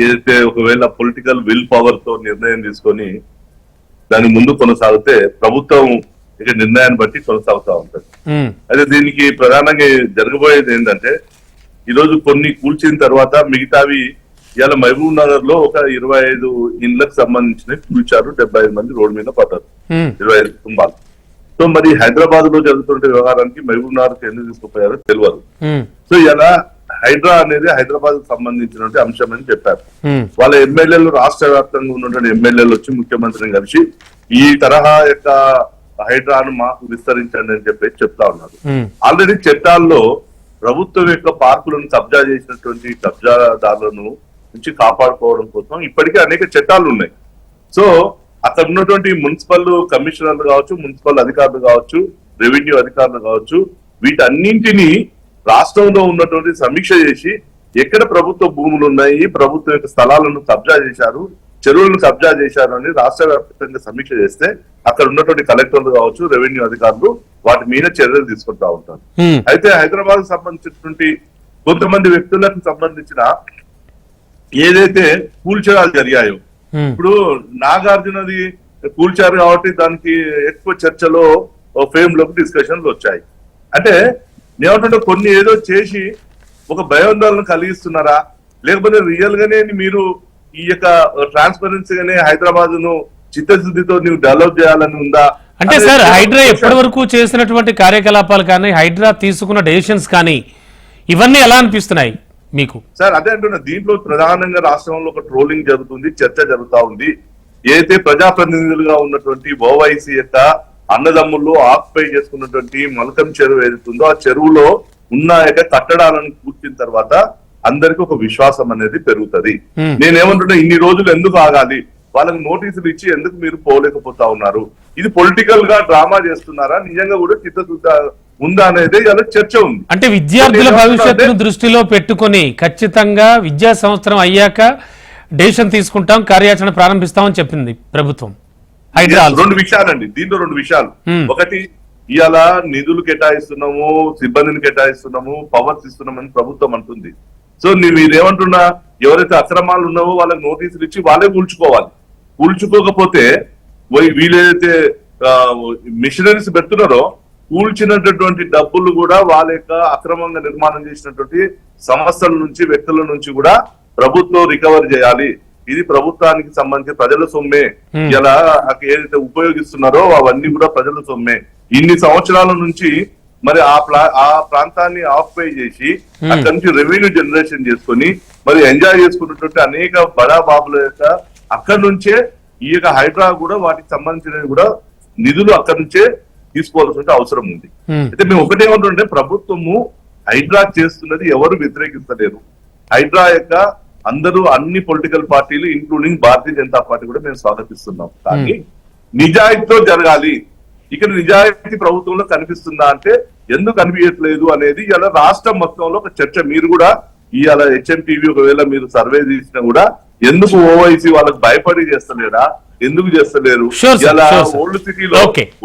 ఏదైతే ఒకవేళ పొలిటికల్ విల్ పవర్ తో నిర్ణయం తీసుకొని దాని ముందు కొనసాగితే ప్రభుత్వం ఇక నిర్ణయాన్ని బట్టి కొనసాగుతా ఉంటుంది. అయితే దీనికి ప్రధానంగా జరగబోయేది ఏంటంటే ఈరోజు కొన్ని కూల్చిన తర్వాత మిగతావి ఇవాళ మహబూబ్ నగర్ లో ఒక 25 ఇండ్లకు సంబంధించినవి కూల్చారు, 75 మంది రోడ్డు మీద పడ్డారు, 25 కుటుంబాలు. సో మరి హైదరాబాద్ లో జరుగుతున్న వ్యవహారానికి మహబూబ్ నగర్ ఎందుకు తీసుకుపోయారో తెలియదు. సో ఇలా హైడ్రా అనేది హైదరాబాద్ కు సంబంధించినటువంటి అంశం అని చెప్పారు. వాళ్ళ ఎమ్మెల్యేలు రాష్ట్ర వ్యాప్తంగా ఉన్నటువంటి ఎమ్మెల్యేలు వచ్చి ముఖ్యమంత్రిని కలిసి ఈ తరహా యొక్క హైడ్రాను మాకు విస్తరించండి అని చెప్పేసి చెప్తా ఉన్నారు. ఆల్రెడీ చట్టాల్లో ప్రభుత్వం యొక్క పార్కులను కబ్జా చేసినటువంటి కబ్జాదారులను నుంచి కాపాడుకోవడం కోసం ఇప్పటికే అనేక చట్టాలు ఉన్నాయి. సో అక్కడ ఉన్నటువంటి మున్సిపల్ కమిషనర్లు కావచ్చు, మున్సిపల్ అధికారులు కావచ్చు, రెవెన్యూ అధికారులు కావచ్చు, వీటన్నింటినీ రాష్ట్రంలో ఉన్నటువంటి సమీక్ష చేసి ఎక్కడ ప్రభుత్వ భూములు ఉన్నాయి, ప్రభుత్వం యొక్క స్థలాలను కబ్జా చేశారు, చెరువులను కబ్జా చేశారు అని రాష్ట్ర వ్యాప్తంగా సమీక్ష చేస్తే అక్కడ ఉన్నటువంటి కలెక్టర్లు కావచ్చు, రెవెన్యూ అధికారులు వాటి మీద చర్యలు తీసుకుంటా ఉంటారు. అయితే హైదరాబాద్ సంబంధించినటువంటి కొంతమంది వ్యక్తులకు సంబంధించిన ఏదైతే కూల్చడాలు జరిగాయో, ఇప్పుడు నాగార్జునది కూల్చారు కాబట్టి దానికి ఎక్కువ చర్చలో ఫేమ్ లోకి డిస్కషన్లు వచ్చాయి. అంటే ఏమంటే కొన్ని ఏదో చేసి ఒక భయోందోళన కలిగిస్తున్నారా, లేకపోతే రియల్ గానే మీరు ఈ యొక్క ట్రాన్స్పరెన్సీగానే హైదరాబాద్ ను చిత్తశుద్ధితో నువ్వు డెవలప్ చేయాలని ఉందా? అంటే సార్ హైడ్రా ఎప్పటి వరకు చేసినటువంటి కార్యకలాపాలు కానీ, హైడ్రా తీసుకున్న డెసిషన్స్ కానీ, ఇవన్నీ ఎలా అనిపిస్తున్నాయి మీకు? సార్ అదే అంటున్నా, దీంట్లో ప్రధానంగా రాష్ట్రంలో ఒక ట్రోలింగ్ జరుగుతుంది, చర్చ జరుగుతా ఉంది. ఏదైతే ప్రజాప్రతినిధులుగా ఉన్నటువంటి ఓవైసీ యొక్క అన్నదమ్ములు ఆక్యుపై చేసుకున్నటువంటి మలకం చెరువు ఏదైతుందో ఆ చెరువులో ఉన్న యొక్క కట్టడాలను కూర్చిన తర్వాత అందరికి ఒక విశ్వాసం అనేది పెరుగుతుంది. నేనేమంటున్నా, ఇన్ని రోజులు ఎందుకు ఆగాలి, వాళ్ళకి నోటీసులు ఇచ్చి ఎందుకు మీరు పోలేకపోతా ఉన్నారు? ఇది పొలిటికల్ గా డ్రామా చేస్తున్నారా, నిజంగా కూడా చిత్తశుద్ధి ఉందా అనేది ఇలా చర్చ ఉంది. అంటే విద్యార్థుల భవిష్యత్తును దృష్టిలో పెట్టుకొని ఖచ్చితంగా విద్యా సంవత్సరం అయ్యాక డెసిషన్ తీసుకుంటాం, కార్యాచరణ ప్రారంభిస్తామని చెప్పింది ప్రభుత్వం. హైడ్రా రెండు విషయాలండి దీంట్లో, రెండు విషయాలు. ఒకటి, ఇవాళ నిధులు కేటాయిస్తున్నాము, సిబ్బందిని కేటాయిస్తున్నాము, పవర్స్ ఇస్తున్నామని ప్రభుత్వం అంటుంది. సో మీరేమంటున్నా, ఎవరైతే అక్రమాలు ఉన్నావో వాళ్ళకి నోటీసులు ఇచ్చి వాళ్ళే కూల్చుకోవాలి. కూల్చుకోకపోతే వీళ్ళైతే మిషనరీస్ పెడుతున్నారో కూల్చినటువంటి డబ్బులు కూడా వాళ్ళ యొక్క అక్రమంగా నిర్మాణం చేసినటువంటి సంస్థల నుంచి, వ్యక్తుల నుంచి కూడా ప్రభుత్వం రికవర్ చేయాలి. ఇది ప్రభుత్వానికి సంబంధించి ప్రజల సొమ్మే. ఇలా ఏదైతే ఉపయోగిస్తున్నారో అవన్నీ కూడా ప్రజల సొమ్మే. ఇన్ని సంవత్సరాల నుంచి మరి ఆ ప్రాంతాన్ని ఆక్యుపై చేసి అక్కడి నుంచి రెవెన్యూ జనరేషన్ చేసుకొని మరి ఎంజాయ్ చేసుకున్నటువంటి అనేక బడా బాబుల యొక్క అక్కడి నుంచే ఈ యొక్క హైడ్రా కూడా వాటికి సంబంధించినవి కూడా నిధులు అక్కడి నుంచే తీసుకోవాల్సిన అవసరం ఉంది. అయితే మేము ఒకటేమంటుంటే, ప్రభుత్వము హైడ్రా చేస్తున్నది ఎవరు వ్యతిరేకిస్తలేరు. హైడ్రా యొక్క అందరూ అన్ని పొలిటికల్ పార్టీలు ఇంక్లూడింగ్ భారతీయ జనతా పార్టీ కూడా మేము స్వాగతిస్తున్నాం. కానీ నిజాయితీతో జరగాలి. ఇక్కడ నిజాయితీ ప్రభుత్వంలో కనిపిస్తుందా అంటే ఎందుకు కనిపించట్లేదు అనేది ఇలా రాష్ట్రం మొత్తంలో ఒక చర్చ. మీరు కూడా ఇవాళ HMTV ఒకవేళ మీరు సర్వే చేసినా కూడా ఎందుకు ఓవైసీ వాళ్ళకి భయపడి చేస్తలేరా, ఎందుకు చేస్తలేరు? ఇలా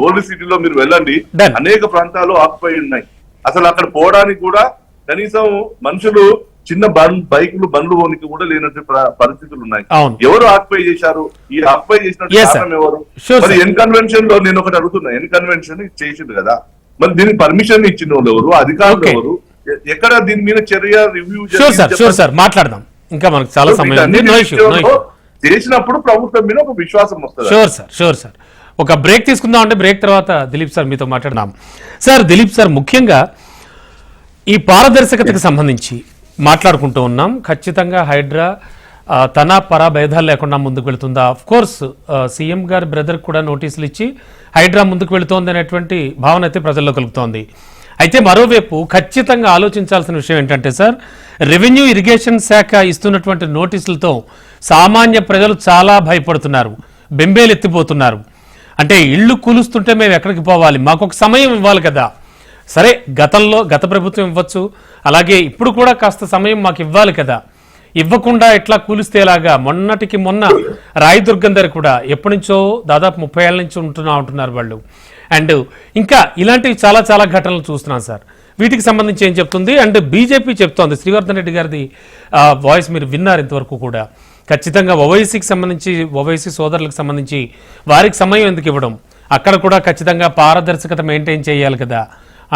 ఓల్డ్ సిటీలో మీరు వెళ్ళండి, అనేక ప్రాంతాలు ఆక్యుపై ఉన్నాయి. అసలు అక్కడ పోవడానికి కూడా కనీసం మనుషులు చిన్న బైకులు బండ్లు పోనికి కూడా లేనటువంటి పరిస్థితులు ఉన్నాయి. ఎవరు ఆక్యుపై చేశారు? ఈ ఆక్యుపై చేసినట్టు కారణం ఎవరు? మరి ఎన్ కన్వెన్షన్ లో నేను ఒకటి అడుగుతున్నా, ఎన్ కన్వెన్షన్ చేసింది కదా, మరి దీనికి పర్మిషన్ ఇచ్చిన వాళ్ళు ఎవరు, అధికారులు ఎవరు, ఎక్కడ దీని మీద చర్య రివ్యూ మాట్లాడదాం. ఇంకా మనకు చాలా సమయం చేసినప్పుడు ప్రభుత్వం మీద ఒక విశ్వాసం వస్తుంది. షూర్ సార్ ఒక బ్రేక్ తీసుకుందాం. అంటే బ్రేక్ తర్వాత దిలీప్ సార్ మీతో మాట్లాడదాం. సార్ దిలీప్ సార్, ముఖ్యంగా ఈ పారదర్శకతకు సంబంధించి మాట్లాడుకుంటూ ఉన్నాం. ఖచ్చితంగా హైడ్రా తన పరా భేదాలు లేకుండా ముందుకు వెళుతుందా? ఆఫ్ కోర్స్ సీఎం గారి బ్రదర్ కూడా నోటీసులు ఇచ్చి హైడ్రా ముందుకు వెళుతోంది అనేటువంటి భావన అయితే ప్రజల్లో కలుగుతోంది. అయితే మరోవైపు ఖచ్చితంగా ఆలోచించాల్సిన విషయం ఏంటంటే సార్, రెవెన్యూ ఇరిగేషన్ శాఖ ఇస్తున్నటువంటి నోటీసులతో సామాన్య ప్రజలు చాలా భయపడుతున్నారు, బెంబేలెత్తిపోతున్నారు. అంటే ఇళ్ళు కూలుస్తుంటే మేము ఎక్కడికి పోవాలి, మాకు ఒక సమయం ఇవ్వాలి కదా. సరే, గత ప్రభుత్వం ఇవ్వచ్చు, అలాగే ఇప్పుడు కూడా కాస్త సమయం మాకు ఇవ్వాలి కదా. ఇవ్వకుండా ఎట్లా కూలిస్తే ఎలాగా? మొన్నటికి మొన్న రాయదుర్గం దగ్గర కూడా ఎప్పటి నుంచో దాదాపు 30 ఏళ్ల నుంచి ఉంటున్నారు వాళ్ళు. అండ్ ఇంకా ఇలాంటివి చాలా చాలా ఘటనలు చూస్తున్నాం సార్. వీటికి సంబంధించి ఏం చెప్తుంది? అండ్ బీజేపీ చెప్తోంది, శ్రీవర్ధన్ రెడ్డి గారిది వాయిస్ మీరు విన్నారు ఇంతవరకు కూడా, ఖచ్చితంగా ఓవైసీకి సంబంధించి, ఓవైసీ సోదరులకు సంబంధించి వారికి సమయం ఎందుకు ఇవ్వడం, అక్కడ కూడా ఖచ్చితంగా పారదర్శకత మెయింటైన్ చేయాలి కదా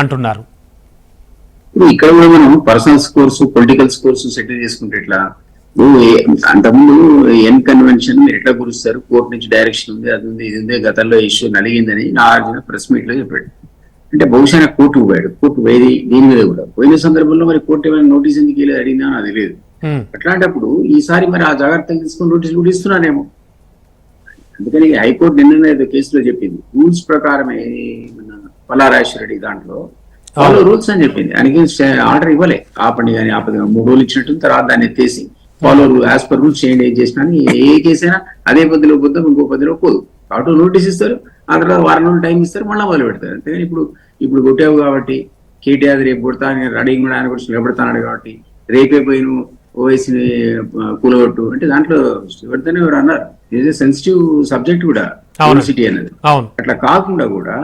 అంటున్నారు. ఇక్కడ కూడా మనం personal scores, political scores settle చేసుకుంటే ఎట్లా? అంతకుముందు ఎన్ కన్వెన్షన్ మీరు ఎట్లా గురుస్తారు, కోర్టు నుంచి డైరెక్షన్ ఉంది, అది ఉంది, ఇది ఉంది, గతంలో ఇష్యూ నలిగిందని నాగార్జున ప్రెస్ మీట్ లో చెప్పాడు. అంటే బహుశా కోర్టుకు పోయాడు, కోర్టు పోయి దీని మీద కూడా పోయిన సందర్భంలో మరి కోర్టు ఏమైనా నోటీస్ ఎందుకు వెళ్ళి అడిగినా అది లేదు. అట్లాంటప్పుడు ఈసారి మరి ఆ జాగ్రత్తలు తీసుకుని నోటీసులు కూడా ఇస్తున్నానేమో. అందుకని హైకోర్టు నిన్న కేసులో చెప్పింది, రూల్స్ ప్రకారమే పల్లారాజేశ్వర రెడ్డి దాంట్లో ఫాలో రూల్స్ అని చెప్పింది. ఆయనకి ఆర్డర్ ఇవ్వలే, ఆపండి కానీ ఆపది 3 రోజులు ఇచ్చినట్టు, తర్వాత దాన్ని ఎత్తేసి ఫాలో యాజ్ పర్ రూల్స్ చేయండి, ఏం చేసినా ఏ కేసైనా అదే పద్ధతిలో పోద్దాం, ఇంకో పద్ధతిలో పోదు. కాబట్టి నోటీస్ ఇస్తారు, ఆ తర్వాత వారం రోజులు టైం ఇస్తారు, మళ్ళీ మొదలు పెడతారు. అంతేగాని ఇప్పుడు కొట్టావు కాబట్టి కేటీఆర్ రేపు కొడతాను రెడీగా కూడా ఆయన కూడా నిలబడతాడు కాబట్టి రేపే పోయి నువ్వు ఓవైసీని కూలగొట్టు అంటే దాంట్లో ఎవరితోనే ఎవరు అన్నారు, ఇది సెన్సిటివ్ సబ్జెక్ట్ కూడా యూనివర్సిటీ అనేది. అట్లా కాకుండా కూడా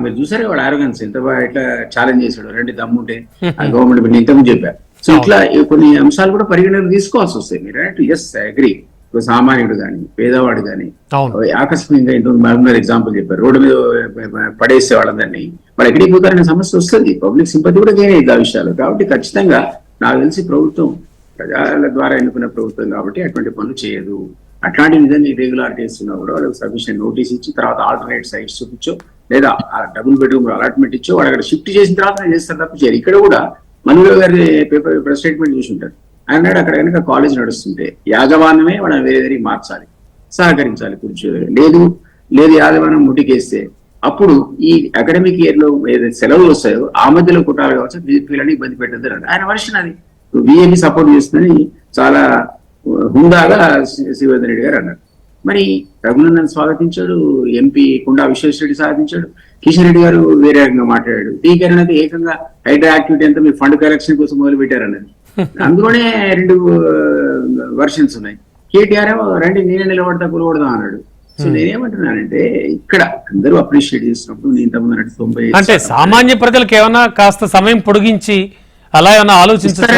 మీరు చూసారే వాడు ఆరోగెన్స్ ఎంత ఎట్లా ఛాలెంజ్ చేశాడు, రెండు దమ్ముంటే గవర్నమెంట్ ఇంతకుముందు చెప్పారు. సో ఇట్లా కొన్ని అంశాలు కూడా పరిగణన తీసుకోవాల్సి వస్తాయి. మీరు ఎస్ అగ్రీ, సామాన్యుడు కానీ పేదవాడు కానీ ఆకస్మికంగా ఇంతకు ఎగ్జాంపుల్ చెప్పారు, రోడ్డు మీద పడేసే వాళ్ళందరినీ వాళ్ళు ఎక్కడికి పోతారనే సమస్య వస్తుంది. పబ్లిక్ సింపతి కూడా గెయిన్ అయ్యింది ఆ విషయాలు. కాబట్టి ఖచ్చితంగా నాకు తెలిసి ప్రభుత్వం ప్రజల ద్వారా ఎన్నుకున్న ప్రభుత్వం కాబట్టి అటువంటి పనులు చేయదు. అట్లాంటి విధంగా ఇర్రెగ్యులారిటీస్ ఉన్నా కూడా వాళ్ళకి సఫిషియెంట్ నోటీస్ ఇచ్చి తర్వాత ఆల్టర్నేట్ సైట్స్ చూపించో లేదా డబుల్ బెడ్రూమ్ అలాట్మెంట్ ఇచ్చో వాళ్ళు అక్కడ షిఫ్ట్ చేసిన తర్వాత చేస్తారు తప్ప చేయరు. ఇక్కడ కూడా మనుగోలు గారి పేపర్ ప్రెస్ స్టేట్మెంట్ చూసి ఉంటారు. ఆయన అక్కడ కనుక కాలేజ్ నడుస్తుంటే యాజమాన్యమే వాళ్ళని వేరే దగ్గరికి మార్చాలి, సహకరించాలి, కూర్చోవాలి. లేదు యాజమాన్యం ముటికేస్తే అప్పుడు ఈ అకాడమిక్ ఇయర్ లో ఏదైతే సెలవులు వస్తాయో ఆ మధ్యలో కుట్రాలు కావచ్చు, వీళ్ళని ఇబ్బంది పెట్టద్దు ఆయన వర్షన్. అది బిఏపీ సపోర్ట్ చేస్తుందని చాలా హుందాగా శ్రీవర్ధన్ రెడ్డి గారు అన్నారు. మరి రఘునందన్ స్వాగతించాడు, ఎంపీ కొండా విశ్వేశ్వరరెడ్డి స్వాగతించాడు, కిషన్ రెడ్డి గారు వేరే రకంగా మాట్లాడాడు. టీకరణ అయితే ఏకంగా హైడ్రా యాక్టివిటీ అంతా మీరు ఫండ్ కలెక్షన్ కోసం మొదలు పెట్టారన్నది. అందులోనే 2 వర్షన్స్ ఉన్నాయి. కేటీఆర్ రండి నేనే నిలబడతా కూలబడదాం అన్నాడు. సో నేనేమంటున్నానంటే ఇక్కడ అందరూ అప్రిషియేట్ చేసినప్పుడు నేను తమ 90 అంటే సామాన్య ప్రజలకు ఏమైనా కాస్త సమయం పొడిగించి అలా ఏమైనా ఆలోచించారు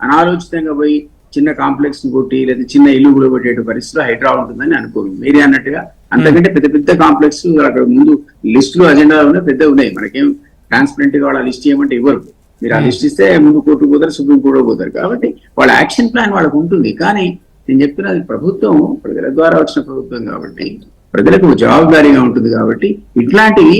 అనాలోచితంగా పోయి చిన్న కాంప్లెక్స్ కొట్టి లేదా చిన్న ఇల్లు కూడా కొట్టే పరిస్థితిలో హైడ్రా ఉంటుందని అనుకోను. మీరే అన్నట్టుగా అంతకంటే పెద్ద పెద్ద కాంప్లెక్స్ అక్కడ ముందు లిస్టులు అజెండాలు ఉన్నాయి, పెద్ద ఉన్నాయి. మనకేం ట్రాన్స్పరెంట్ గా వాళ్ళ లిస్ట్ చేయమంటే ఇవ్వరు. మీరు ఆ లిస్ట్ ఇస్తే ముందు కోర్టు పోతారు, సుప్రీం కోర్టు పోతారు. కాబట్టి వాళ్ళ యాక్షన్ ప్లాన్ వాళ్ళకు ఉంటుంది. కానీ నేను చెప్తున్నది ప్రభుత్వం ప్రజల ద్వారా వచ్చిన ప్రభుత్వం కాబట్టి ప్రజలకు జవాబుదారీగా ఉంటుంది. కాబట్టి ఇట్లాంటివి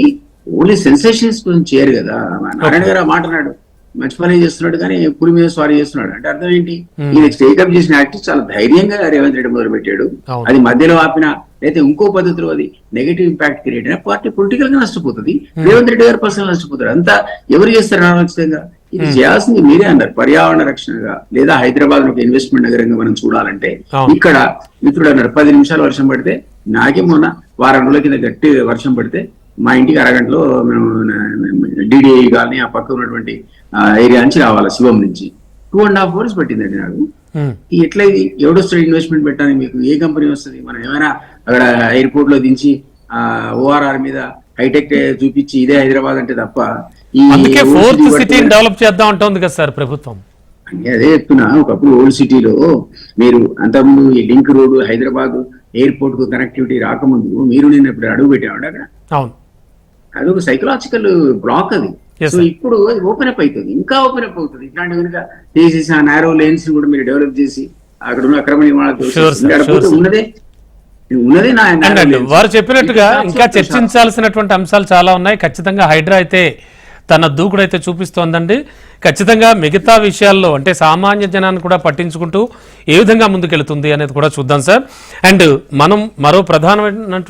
ఓన్లీ సెన్సేషన్స్ కోసం చేయరు కదా. నారాయణ గారు మాట్లాడు మంచి పని చేస్తున్నాడు కానీ పులి మీద స్వారీ చేస్తున్నాడు అంటే అర్థం ఏంటి? ఈయన టేకప్ చేసిన యాక్ట్ చాలా ధైర్యంగా రేవంత్ రెడ్డి మొదలు పెట్టాడు. అది మధ్యలో ఆపిన అయితే ఇంకో పద్ధతిలో అది నెగటివ్ ఇంపాక్ట్ క్రియేట్ అయినా పార్టీ పొలిటికల్ గా నష్టపోతుంది, రేవంత్ రెడ్డి గారు పర్సనల్ నష్టపోతారు. అంతా ఎవరు చేస్తారు అనాలోచితంగా? ఇది చేయాల్సింది మీరే అన్నారు, పర్యావరణ రక్షణగా లేదా హైదరాబాద్ ఒక ఇన్వెస్ట్మెంట్ నగరంగా మనం చూడాలంటే. ఇక్కడ మిత్రుడు అన్నారు 10 నిమిషాలు వర్షం పడితే, నాకే మొన్న వారం రోజుల కింద గట్టి వర్షం పడితే మా ఇంటికి అరగంటలో మేము డిడిఐ కానీ ఆ పక్క ఉన్నటువంటి ఏరియా నుంచి రావాలి, శివం నుంచి 2.5 hours పట్టిందండి నాకు. ఎట్లా ఇది ఎవడొస్తాడు ఇన్వెస్ట్మెంట్ పెట్టాలని? మీకు ఏ కంపెనీ వస్తుంది? మనం ఏమైనా అక్కడ ఎయిర్పోర్ట్ లో దించి ఓఆర్ఆర్ మీద హైటెక్ చూపించి ఇదే హైదరాబాద్ అంటే తప్ప డెవలప్ చేద్దాం అంటుంది కదా సార్ ప్రభుత్వం. అదే చెప్తున్నా, ఒకప్పుడు ఓల్డ్ సిటీలో మీరు అంతకుముందు ఈ లింక్ రోడ్ హైదరాబాద్ ఎయిర్పోర్ట్ కు కనెక్టివిటీ రాకముందు మీరు నేను ఇప్పుడు అడుగు పెట్టామండి అక్కడ. అదొక సైకలాజికల్ బ్లాక్ అది. సో ఇప్పుడు అది ఓపెన్ అప్ అవుతుంది, ఇంకా ఓపెన్ అప్ అవుతుంది. ఇట్లాంటి కనుక చేసేసి ఆ నారో లేన్స్ కూడా మీరు డెవలప్ చేసి అక్కడ ఉన్న అక్రమ నిర్మాణాలు ఉన్నదే వారు చెప్పినట్టుగా ఇంకా చర్చించాల్సినటువంటి అంశాలు చాలా ఉన్నాయి. ఖచ్చితంగా హైడ్రా అయితే తన దూకుడైతే చూపిస్తోందండి. ఖచ్చితంగా మిగతా విషయాల్లో అంటే సామాన్య జనాన్ని కూడా పట్టించుకుంటూ ఏ విధంగా ముందుకెళ్తుంది అనేది కూడా చూద్దాం సార్. అండ్ మనం మరో ప్రధానమైన